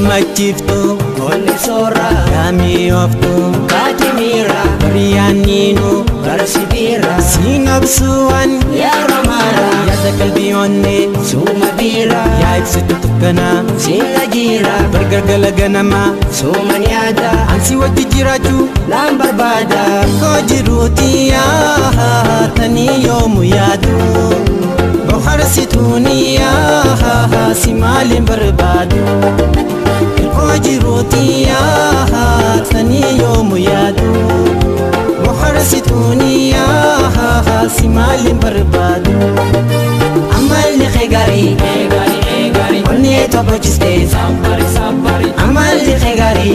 gammachiiftu Onni soora yaamii ooftu Kaati miira Riyaanniinu Garsibiira Sinabsuwan Yaa Ramaara yaada qalbii onnee Suuma biira yaa ibsitu tukkanaa Sina jiira bargargala ganamaa Suuma nyaata ansi wajji jiraachuu Naan barbaada koo jiruuti yaatanii yoomu yaadu bohaarsituuni si maaliin barbaadu koo jiruuti yaatanii yoomu yaadu bohaarsituuni si maaliin barbaadu Amalli khegari Onni tobochiste Sampari Amalli khegari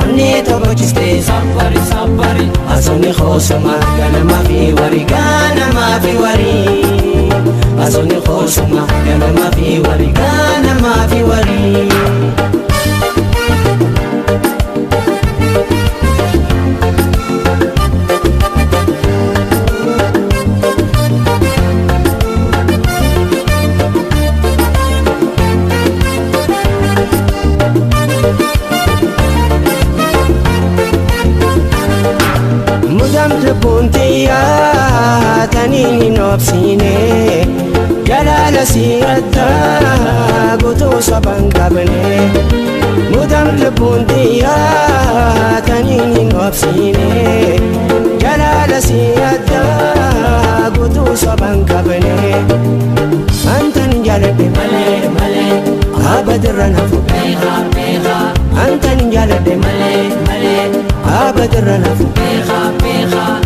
Onni tobochiste Sampari Asoni khosuma ganama fi wari ganama fi wari Asoni khosuma ganama fi wari ganama fi wari Buntiya tanini nobsine jalala sirata gutu saban kabne mudam buntiya tanini nobsine jalala sirata gutu saban kabne antan jalade male abadrana fu Peha antan jalade male abadrana fu Peha